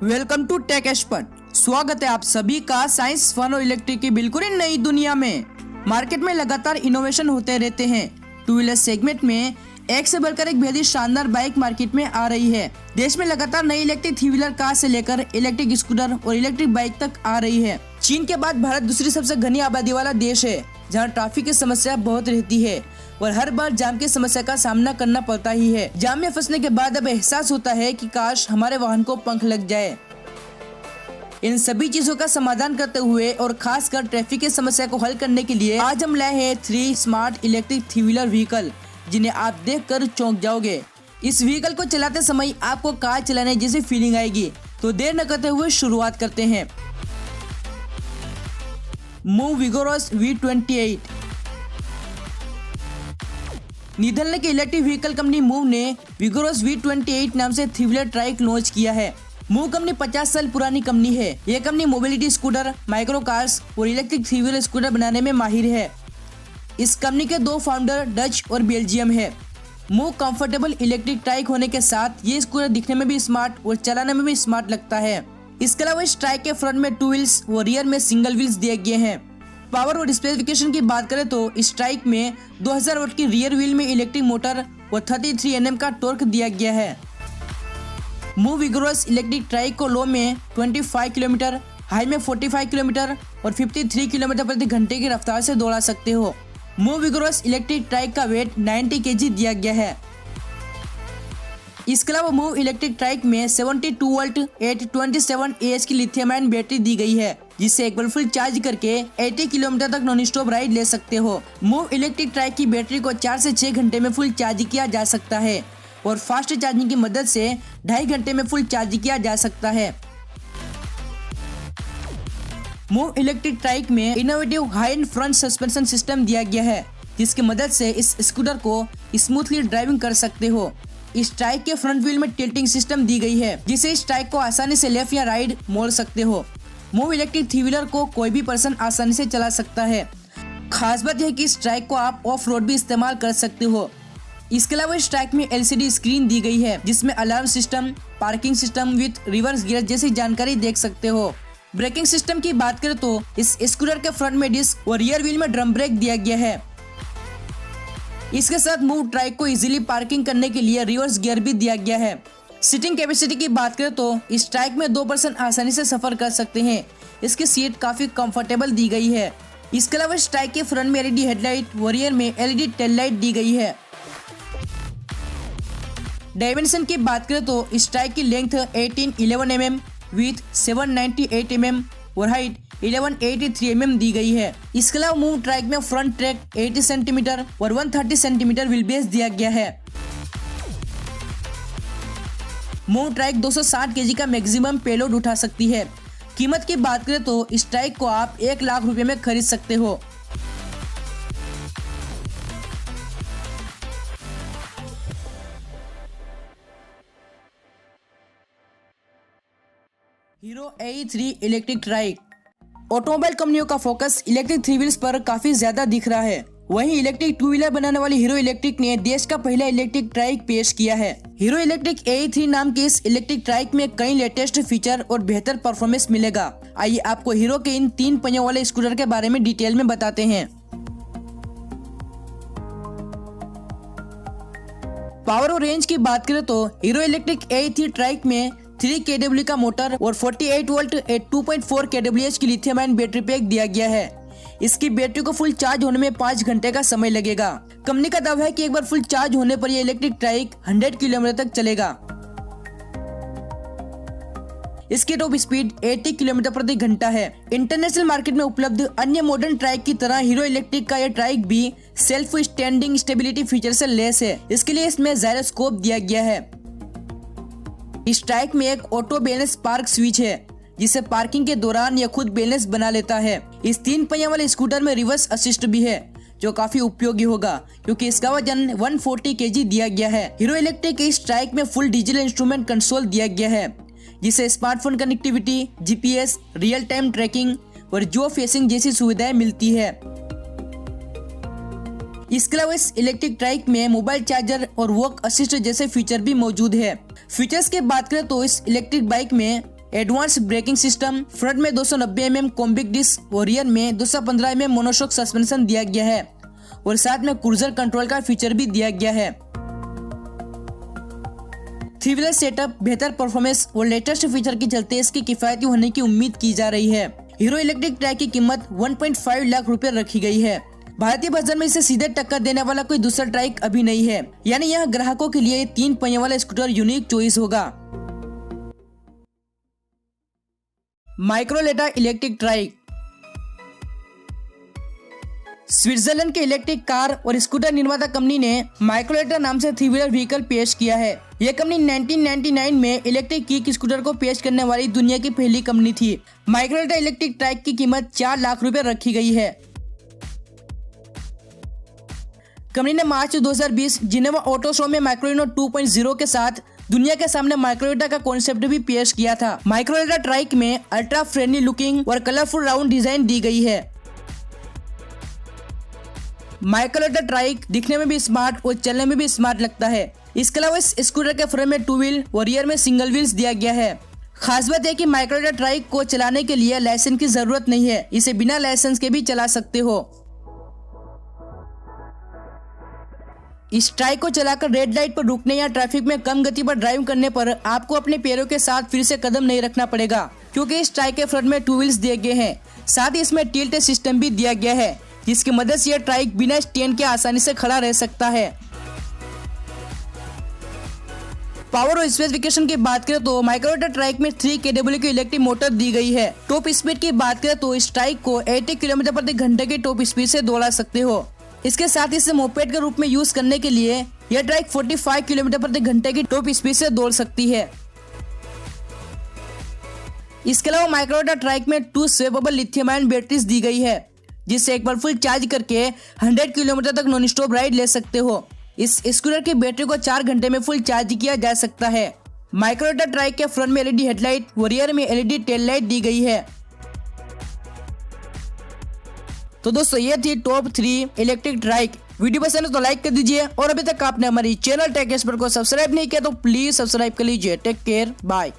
Welcome to tech expert. स्वागत है आप सभी का साइंस, फन और इलेक्ट्रिक की बिल्कुल ही नई दुनिया में। मार्केट में लगातार इनोवेशन होते रहते हैं। टू व्हीलर सेगमेंट में एक से बढ़कर एक बेहद शानदार बाइक मार्केट में आ रही है। देश में लगातार नई इलेक्ट्रिक थ्री व्हीलर कार से लेकर इलेक्ट्रिक स्कूटर और इलेक्ट्रिक बाइक तक आ रही है। चीन के बाद भारत दूसरी सबसे घनी आबादी वाला देश है, जहां ट्रैफिक की समस्या बहुत रहती है और हर बार जाम की समस्या का सामना करना पड़ता ही है। जाम में फंसने के बाद अब एहसास होता है कि काश हमारे वाहन को पंख लग जाए। इन सभी चीजों का समाधान करते हुए और खासकर ट्रैफिक की समस्या को हल करने के लिए आज हम लाए हैं 3 smart electric three wheeler vehicle, जिन्हें आप देखकर चौंक जाओगे। इस व्हीकल को चलाते समय आपको कार चलाने जैसी फीलिंग आएगी। तो देर न करते हुए शुरुआत करते हैं। Move vigorous V28। नीदरलैंड की इलेक्ट्रिक व्हीकल कंपनी मूव ने विगोरस V28 नाम से थ्री व्हीलर ट्राइक लॉन्च किया है। मूव कंपनी 50 साल पुरानी कंपनी है। यह company mobility scooter, micro cars और इलेक्ट्रिक थ्री व्हीलर स्कूटर बनाने में माहिर है। इस कंपनी के 2 फाउंडर डच और बेल्जियम है। मूव कंफर्टेबल इलेक्ट्रिक ट्राइक होने के साथ ये स्कूटर दिखने में भी स्मार्ट और चलाने में भी स्मार्ट लगता है। इसके अलावा इस ट्राइक के फ्रंट में 2 व्हील्स और रियर में सिंगल व्हील्स दिए गए हैं। पावर और स्पेसिफिकेशन की बात करें तो इस ट्राइक में 2000 वाट की रियर व्हील में इलेक्ट्रिक मोटर और 33 Nm का टॉर्क दिया गया है। मूव विगोरस इलेक्ट्रिक ट्राइक को लो में 25 किलोमीटर, हाई में 45 किलोमीटर और 53 किलोमीटर प्रति घंटे की रफ्तार से दौड़ा सकते हो। मूव विगोरस इलेक्ट्रिक ट्राइक का वेट 90 kg दिया गया है। इसके अलावा मूव इलेक्ट्रिक ट्राइक में 72 वोल्ट 827 Ah की लिथियम आयन बैटरी दी गई है, जिससे एक बार फुल चार्ज करके 80 किलोमीटर तक नॉन स्टॉप राइड ले सकते हो। मूव इलेक्ट्रिक ट्राइक की बैटरी को 4 से 6 घंटे में फुल चार्ज किया जा सकता है और फास्ट चार्जिंग की मदद से 2.5 घंटे में फुल चार्ज किया जा सकता है। मूव इलेक्ट्रिक ट्राइक में innovative high and front suspension system दिया गया है, जिसकी मदद से इस स्कूटर को स्मूथली ड्राइविंग कर सकते हो। इस ट्राइक के फ्रंट व्हील में टिल्टिंग सिस्टम दी गई है, जिससे इस ट्राइक को आसानी से लेफ्ट या राइट मोड़ सकते हो। मूव इलेक्ट्रिक थ्री व्हीलर को कोई भी पर्सन आसानी से चला सकता है। खास बात यह है कि इस ट्राइक को आप ऑफ रोड भी इस्तेमाल कर सकते हो। इसके अलावा इस ट्राइक में LCD स्क्रीन दी गई है, जिसमें alarm system, parking system with reverse gear जैसी जानकारी देख सकते हो। ब्रेकिंग सिस्टम की बात करें तो इस स्कूटर के फ्रंट में डिस्क और रियर व्हील में ड्रम ब्रेक दिया गया है। इसके साथ मूव ट्राइक को इजीली पार्किंग करने के लिए रिवर्स गियर भी दिया गया है। सीटिंग कैपेसिटी की बात करें तो इस ट्राइक में 2 पर्सन आसानी से सफर कर सकते हैं। इसकी सीट काफी कंफर्टेबल दी गई है। इसके अलावा इस ट्राइक के फ्रंट में LED हेडलाइट और रियर में LED टेल लाइट दी गई है। डायमेंशन की बात करें तो इस ट्राइक की लेंथ 1811 mm विथ 798 mm और हाइट 1183 mm दी गई है। इसके अलावा मूव ट्राइक में फ्रंट ट्रैक 80 सेंटीमीटर और 130 सेंटीमीटर व्हील बेस दिया गया है। मूव ट्राइक 260 kg का मैक्सिमम पेलोड उठा सकती है। कीमत की बात करें तो इस ट्राइक को आप 1 लाख रुपए में खरीद सकते हो। Hero AE3 electric trike. Automobile कंपनियों का फोकस इलेक्ट्रिक थ्री व्हील्स पर काफी ज्यादा दिख रहा है। वहीं इलेक्ट्रिक 2 व्हीलर बनाने वाली हीरो इलेक्ट्रिक ने देश का पहला इलेक्ट्रिक ट्राइक पेश किया है। हीरो इलेक्ट्रिक AE3 नाम के इस इलेक्ट्रिक ट्राइक में कई लेटेस्ट फीचर और बेहतर परफॉर्मेंस मिलेगा। आइए आपको हीरो के इन 3 पहियों वाले स्कूटर के बारे में डिटेल में बताते हैं। पावर और रेंज की बात करें तो हीरो इलेक्ट्रिक AE3 ट्राइक में 3 kW का मोटर और 48 वोल्ट 2.4 kWh की लिथियम आयन बैटरी पैक दिया गया है। इसकी बैटरी को फुल चार्ज होने में 5 घंटे का समय लगेगा। कंपनी का दावा है कि एक बार फुल चार्ज होने पर यह इलेक्ट्रिक ट्राइक 100 किलोमीटर तक चलेगा। इसकी टॉप स्पीड 80 किलोमीटर प्रति घंटा है। इंटरनेशनल मार्केट में उपलब्ध अन्य मॉडर्न ट्राइक की तरह हीरो इलेक्ट्रिक का यह ट्राइक भी सेल्फ स्टैंडिंग स्टेबिलिटी फीचर से लेस है। इसके लिए इसमें जायरोस्कोप दिया गया है। इस ट्राइक में एक ऑटो बैलेंस पार्क स्विच है, जिसे पार्किंग के दौरान यह खुद बैलेंस बना लेता है। इस 3 पहिया वाले स्कूटर में रिवर्स असिस्ट भी है, जो काफी उपयोगी होगा क्योंकि इसका वजन 140 kg दिया गया है। हीरो इलेक्ट्रिक के इस ट्राइक में फुल डिजिटल इंस्ट्रूमेंट कंसोल दिया गया है, जिसे smartphone connectivity, GPS, real time tracking और जो फेसिंग जैसी सुविधाएं मिलती है। इसके अलावा इस इलेक्ट्रिक ट्राइक में मोबाइल चार्जर और वॉक असिस्ट जैसे फीचर भी मौजूद है। फीचर्स की बात करें तो इस इलेक्ट्रिक बाइक में एडवांस ब्रेकिंग सिस्टम, फ्रंट में 290 mm कॉम्बैक्ट डिस्क और रियर में 215 mm मोनोशॉक सस्पेंशन दिया गया है और साथ में क्रूजर कंट्रोल का फीचर भी दिया गया है। 3 व्हीलर सेटअप, बेहतर परफॉर्मेंस और लेटेस्ट फीचर के चलते इसकी किफायती होने की उम्मीद की जा रही है। हीरो इलेक्ट्रिक ट्राइक की कीमत 1.5 लाख रुपए रखी गई है। भारतीय बाजार में इसे सीधे टक्कर देने वाला कोई दूसरा ट्राइक अभी नहीं है, यानी यह ग्राहकों के लिए 3 पहियों वाला स्कूटर यूनिक चॉइस होगा। माइक्रोलेटा इलेक्ट्रिक ट्राइक। स्विट्जरलैंड के इलेक्ट्रिक कार और स्कूटर निर्माता कंपनी ने माइक्रोलेटा नाम से 3 व्हीलर व्हीकल पेश किया है। यह कंपनी 1999 में इलेक्ट्रिक किक स्कूटर को पेश करने वाली दुनिया की पहली कंपनी थी। माइक्रोलेटा इलेक्ट्रिक ट्राइक की कीमत 4 लाख रुपए रखी गई है। कंपनी ने मार्च 2020 जिनेवा ऑटो शो में माइक्रोलिनो 2.0 के साथ दुनिया के सामने माइक्रोलेटा का कॉन्सेप्ट भी पेश किया था। माइक्रोलेटा ट्राइक में अल्ट्रा फ्रेंडली लुकिंग और कलरफुल राउंड डिजाइन दी गई है। माइक्रोलेटा ट्राइक दिखने में भी स्मार्ट और चलने में भी स्मार्ट लगता है। इसके अलावा इस स्कूटर के फ्रंट में 2 व्हील और रियर में सिंगल व्हील्स दिया गया है। खास बात है कि माइक्रोलेटा ट्राइक को चलाने के लिए लाइसेंस की जरूरत नहीं है, इसे बिना लाइसेंस के भी चला सकते हो। इस ट्राइक को चलाकर रेड लाइट पर रुकने या ट्रैफिक में कम गति पर ड्राइव करने पर आपको अपने पैरों के साथ फिर से कदम नहीं रखना पड़ेगा, क्योंकि इस ट्राइक के फ्रंट में 2 व्हील्स दिए गए हैं। साथ ही इसमें टिल्ट सिस्टम भी दिया गया है, जिसकी मदद से यह ट्राइक बिना स्टैंड के आसानी से खड़ा रह सकता है। पावर और स्पेसिफिकेशन की बात करें तो माइक्रोलेटा ट्राइक में 3 kW की इलेक्ट्रिक मोटर दी गई है। टॉप स्पीड की बात करें तो इस ट्राइक को 80 किलोमीटर प्रति घंटे की टॉप स्पीड से दौड़ा सकते हो। इसके साथ इसे मोपेड के रूप में यूज करने के लिए यह ट्राइक 45 किलोमीटर प्रति घंटे की टॉप स्पीड से दौड़ सकती है। इसके अलावा माइक्रोलेटा ट्राइक में 2 स्वेपेबल लिथियम आयन बैटरीज दी गई है, जिससे एक बार फुल चार्ज करके 100 किलोमीटर तक नॉन स्टॉप राइड ले सकते हो। इस स्कूटर की बैटरी को 4 घंटे में फुल चार्ज किया जा सकता है। माइक्रोलेटा ट्राइक के फ्रंट में एलईडी हेडलाइट और रियर में एलईडी टेल लाइट दी गई है। तो दोस्तों ये थी टॉप 3 इलेक्ट्रिक ट्राइक। वीडियो पसंद है तो लाइक कर दीजिए और अभी तक आपने हमारी चैनल टेक एक्सपर्ट को सब्सक्राइब नहीं किया तो प्लीज सब्सक्राइब कर लीजिए। Take care, bye.